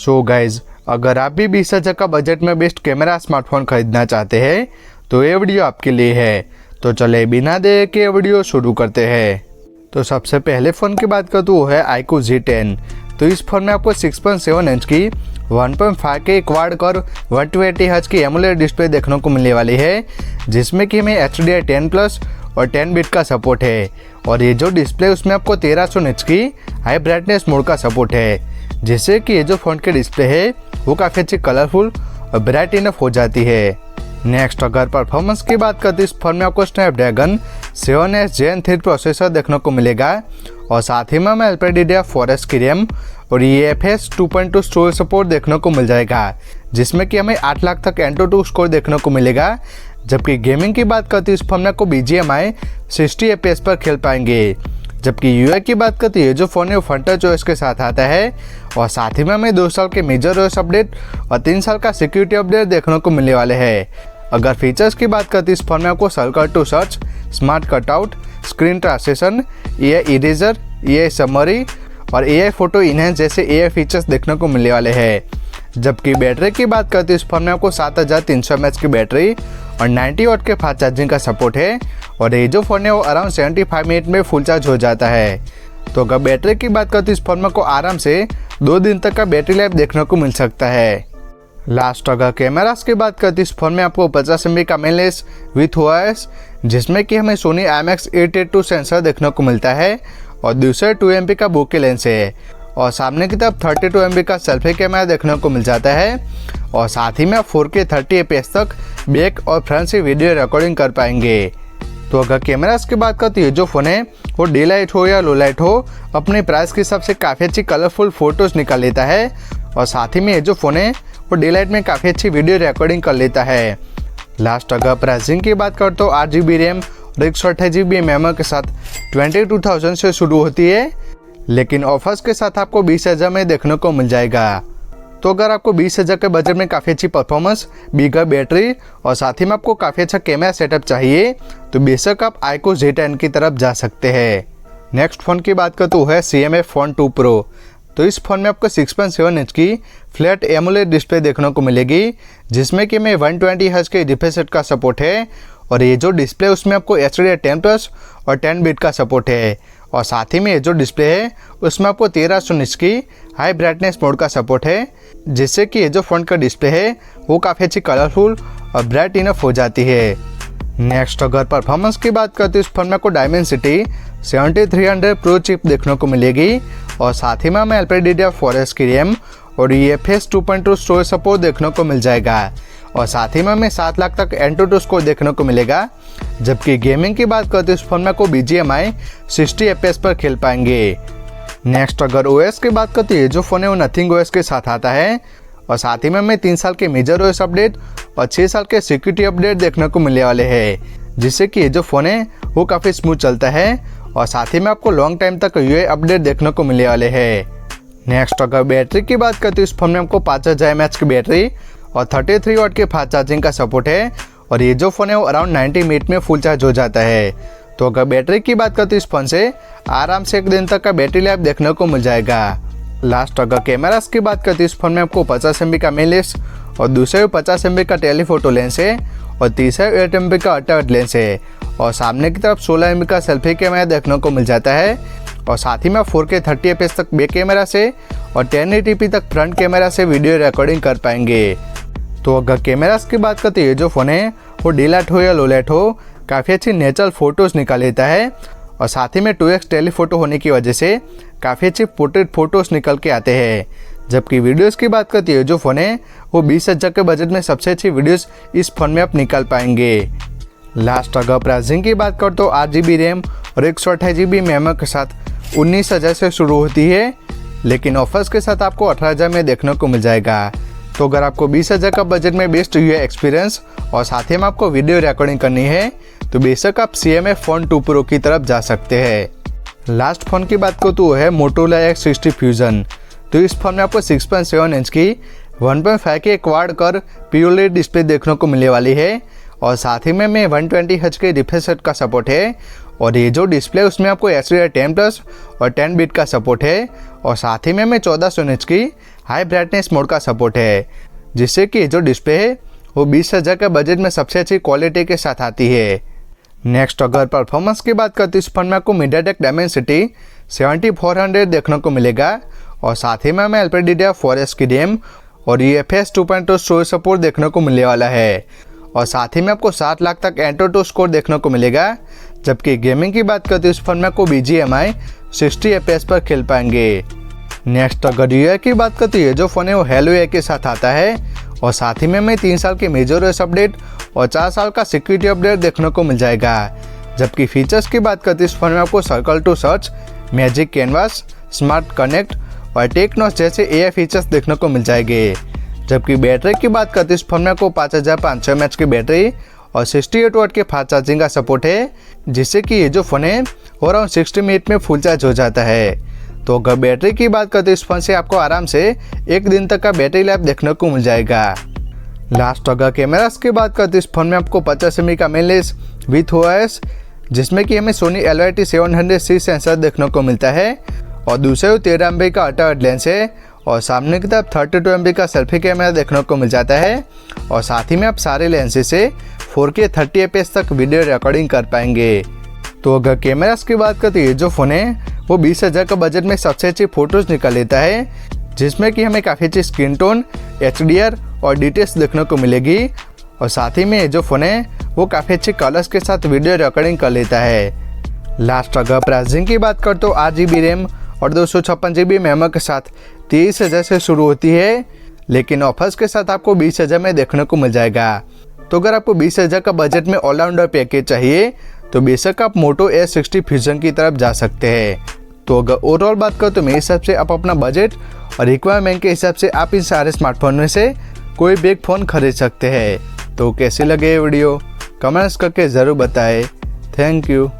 So guys, अगर आप भी 20,000 का बजट में बेस्ट कैमरा स्मार्टफोन खरीदना चाहते हैं तो ये वीडियो आपके लिए है। तो चले बिना देर के वीडियो शुरू करते हैं। तो सबसे पहले फ़ोन की बात करूँ तो वो है iQOO Z10। तो इस फ़ोन में आपको 6.7 इंच की 1.5 के क्वाड कर्व 120 हर्ट्ज की एमोलेड डिस्प्ले देखने को मिलने वाली है, जिसमें कि हमें HDR 10+ और 10 बिट का सपोर्ट है। और ये जो डिस्प्ले उसमें आपको 1300 निट्स की हाई ब्राइटनेस मोड का सपोर्ट है, जिससे कि ये जो फ़ोन की डिस्प्ले है वो काफ़ी अच्छी कलरफुल और ब्राइट इनफ हो जाती है। नेक्स्ट अगर परफॉर्मेंस की बात करते हैं, इस फोन में आपको स्नैपड्रैगन 7S Gen 3 प्रोसेसर देखने को मिलेगा और साथ ही में हमें LPDDR4S की रैम और UFS 2.2 स्टोरेज सपोर्ट देखने को मिल जाएगा, जिसमें कि हमें 8 लाख तक Antutu स्कोर देखने को मिलेगा। जबकि गेमिंग की बात करते हैं, इस फोन में आपको BGMI 60 FPS पर खेल पाएंगे। जबकि UI की बात करते हैं, जो फ़ोन है वो फ्रंट OS के साथ आता है और साथ ही में हमें 2 साल के मेजर OS अपडेट और 3 साल का सिक्योरिटी अपडेट देखने को मिलने वाले हैं। अगर फीचर्स की बात करते हैं, इस फोन में आपको circle to search, smart cutout, screen translation, AI eraser, AI summary और AI फोटो इनहेंस जैसे AI फीचर्स देखने को मिलने वाले हैं। जबकि बैटरी की बात करते हैं, इस फोन में आपको 7300 mAh की बैटरी और 90 वाट के फास्ट चार्जिंग का सपोर्ट है और ये जो फ़ोन है वो अराउंड 75 मिनट में फुल चार्ज हो जाता है। तो अगर बैटरी की बात करते हैं, इस फोन में आपको आराम से 2 दिन तक का बैटरी लाइफ देखने को मिल सकता है। लास्ट अगर कैमरास की बात करते हैं, इस फोन में आपको 50 MB का मेन लेंस विथ OIS, जिसमें कि हमें सोनी IMX882 सेंसर देखने को मिलता है और दूसरे 2 MP का बोके लेंस है और सामने की तरफ 32 MB का सेल्फी कैमरा देखने को मिल जाता है और साथ ही में आप 4K 30 FPS तक बैक और फ्रंट से वीडियो रिकॉर्डिंग कर पाएंगे। तो अगर कैमरास की बात करते हैं, जो फ़ोन है वो डे लाइट हो या लो लाइट हो, अपने प्राइस के हिसाब से काफ़ी अच्छी कलरफुल फोटोज़ निकाल लेता है और साथ ही में ये जो फ़ोन है वो डे लाइट में काफ़ी अच्छी वीडियो रिकॉर्डिंग कर लेता है। लास्ट अगर प्राइसिंग की बात करते तो 8 GB रैम और 128 GB मेमोरी के साथ 22,000 से शुरू होती है, लेकिन ऑफर्स के साथ आपको 20,000 में देखने को मिल जाएगा। तो अगर आपको 20,000 के बजट में काफ़ी अच्छी परफॉर्मेंस, बिगर बैटरी और साथ ही में आपको काफ़ी अच्छा कैमरा सेटअप चाहिए तो बेशक आप iQOO Z10 की तरफ जा सकते हैं। नेक्स्ट फ़ोन की बात करते तो है CMF Phone 2 Pro। तो इस फ़ोन में आपको 6.7 इंच की फ्लैट एमोलेड डिस्प्ले देखने को मिलेगी, जिसमें कि में 120 हर्ट्ज के रिफ्रेश रेट का सपोर्ट है और ये जो डिस्प्ले उसमें आपको HDR 10+ और 10 बिट का सपोर्ट है और साथ ही में ये जो डिस्प्ले है उसमें आपको 1300 निट्स की हाई ब्राइटनेस मोड का सपोर्ट है, जिससे कि ये जो फ्रंट का डिस्प्ले है वो काफ़ी अच्छी कलरफुल और ब्राइट इनफ हो जाती है। नेक्स्ट अगर परफॉर्मेंस की बात करते हैं, इस फोन में आपको Dimensity 7300 प्रो चिप देखने को मिलेगी और साथ ही में हमें LPDDR4S की रैम और UFS 2.2 स्टोरेज सपोर्ट देखने को मिल जाएगा और साथ ही में हमें 7 लाख तक Antutu स्कोर देखने को मिलेगा। जबकि गेमिंग की बात करते हैं, इस फोन में आपको BGMI 60 FPS पर खेल पाएंगे। नेक्स्ट अगर OS की बात करते हैं, जो फ़ोन है वो नथिंग OS के साथ आता है और साथ ही में हमें 3 साल के मेजर OS अपडेट और 6 साल के सिक्योरिटी अपडेट देखने को मिलने वाले हैं, जिससे कि ये जो फ़ोन है वो काफ़ी स्मूथ चलता है और साथ ही में आपको लॉन्ग टाइम तक UI अपडेट देखने को मिलने वाले हैं। नेक्स्ट अगर बैटरी की बात करते हैं, इस फोन में आपको 5000 mAh की बैटरी और 33 वाट के फास्ट चार्जिंग का सपोर्ट है और ये जो फ़ोन है वो अराउंड 90 मिनट में फुल चार्ज हो जाता है। तो अगर बैटरी की बात करते हैं, इस फोन से आराम से 1 दिन तक का बैटरी लाइफ देखने को मिल जाएगा। लास्ट अगर कैमरास की बात करते हैं, इस फोन में आपको 50 MB का मेन लेंस और दूसरे 50 MB का टेलीफोटो लेंस है और तीसरा 8 MB का अल्ट्रावाइड लेंस है और सामने की तरफ 16 MB का सेल्फी कैमरा देखने को मिल जाता है और साथ ही में 4K 30 FPS तक बैक कैमरा से और 1080p तक फ्रंट कैमरा से वीडियो रिकॉर्डिंग कर पाएंगे। तो अगर कैमरास की बात करते हैं, जो फ़ोन है वो डे लाइट हो या लो लाइट हो, काफ़ी अच्छी नेचुरल फोटोज़ निकाल लेता है और साथ ही में 2x टेलीफोटो होने की वजह से काफ़ी अच्छी पोर्ट्रेट फोटोज़ निकल के आते हैं। जबकि वीडियोस की बात करती है, जो फ़ोन है वो 20,000 के बजट में सबसे अच्छी वीडियोस इस फ़ोन में आप निकाल पाएंगे। लास्ट अगर प्राइसिंग की बात कर तो 8 GB रैम और 128 GB मेमोरी के साथ 19,000 से शुरू होती है, लेकिन ऑफर्स के साथ आपको 18,000 में देखने को मिल जाएगा। तो अगर आपको 20,000 का बजट में बेस्ट UI एक्सपीरियंस और साथ ही में आपको वीडियो रिकॉर्डिंग करनी है तो बेशक आप CMF Phone 2 Pro की तरफ जा सकते हैं। लास्ट फ़ोन की बात करूँ तो वो है Motorola X60 Fusion। तो इस फोन में आपको 6.7 इंच की 1.5 के क्वाड कर्व POLED डिस्प्ले देखने को मिलने वाली है और साथ ही में 120 हर्ट्ज के रिफ्रेश रेट का सपोर्ट है और ये जो डिस्प्ले उसमें आपको HDR 10+ और 10 बिट का सपोर्ट है और साथ ही में 1400 निट्स की हाई ब्राइटनेस मोड का सपोर्ट है, जिससे कि जो डिस्प्ले है वो 20,000 के बजट में सबसे अच्छी क्वालिटी के साथ आती है। नेक्स्ट अगर परफॉर्मेंस की बात करते हैं, इस फोन में आपको मीडियाटेक डायमेंसिटी 7400 देखने को मिलेगा और साथ ही में हमें LPDDR4X की रैम और UFS 2.2 स्टोरेज सपोर्ट देखने को मिलने वाला है और साथ ही में आपको 7 लाख तक एंटूटू स्कोर देखने को मिलेगा। जबकि गेमिंग की बात करते हैं, इस फोन में आपको BGMI 60 FPS पर खेल पाएंगे। नेक्स्ट अगर UI की बात करते हैं, जो फोन है वो Hello UI के साथ आता है और साथ ही में हमें 3 साल के मेजर OS अपडेट और 4 साल का सिक्योरिटी अपडेट देखने को मिल जाएगा। जबकि फीचर्स की बात करते हैं, इस फोन में आपको circle to search, magic canvas, smart connect और टेक्नोस जैसे AI फीचर्स देखने को मिल जाएंगे। जबकि बैटरी की बात करते हैं, इस फोन में आपको 5500 mAh की बैटरी और 68 वाट के फास्ट चार्जिंग का सपोर्ट है, जिससे कि ये जो फोन है वो अराउंड 60 मिनट में फुल चार्ज हो जाता है। तो अगर बैटरी की बात करते हैं, इस फोन से आपको आराम से 1 दिन तक का बैटरी लाइफ देखने को मिल जाएगा। लास्ट अगर कैमरास की बात करते हैं, इस फोन में आपको 50 mm का मेन लेंस विथ OIS, जिसमें कि हमें सोनी LYT700C सेंसर देखने को मिलता है और दूसरे 13 MP का अल्ट्रा वाइड लेंस है और सामने की तरफ 32 MP का सेल्फी कैमरा देखने को मिल जाता है और साथ ही में आप सारे लेंसेज से 4K 30 fps तक वीडियो रिकॉर्डिंग कर पाएंगे। तो अगर कैमरास की बात करते हैं, जो फ़ोन है वो 20,000 का बजट में सबसे अच्छी फ़ोटोज़ निकाल लेता है, जिसमें कि हमें काफ़ी अच्छी स्क्रीन टोन, HDR और डिटेल्स देखने को मिलेगी और साथ ही में जो फ़ोन है वो काफ़ी अच्छे कलर्स के साथ वीडियो रिकॉर्डिंग कर लेता है। लास्ट अगर प्राइसिंग की बात कर तो 8 GB रैम और 256 GB मेमोरी के साथ 23,000 से शुरू होती है, लेकिन ऑफर्स के साथ आपको 20,000 में देखने को मिल जाएगा। तो अगर आपको 20,000 का बजट में ऑलराउंडर पैकेज चाहिए तो बेशक आप मोटो S60 फ्यूजन की तरफ जा सकते हैं। तो अगर ओवरऑल बात करो तो मेरे हिसाब से आप अपना बजट और रिक्वायरमेंट के हिसाब से आप इन सारे स्मार्टफोन में से कोई भी एक फ़ोन खरीद सकते हैं। तो कैसे लगे वीडियो कमेंट्स करके ज़रूर बताएं। Thank you.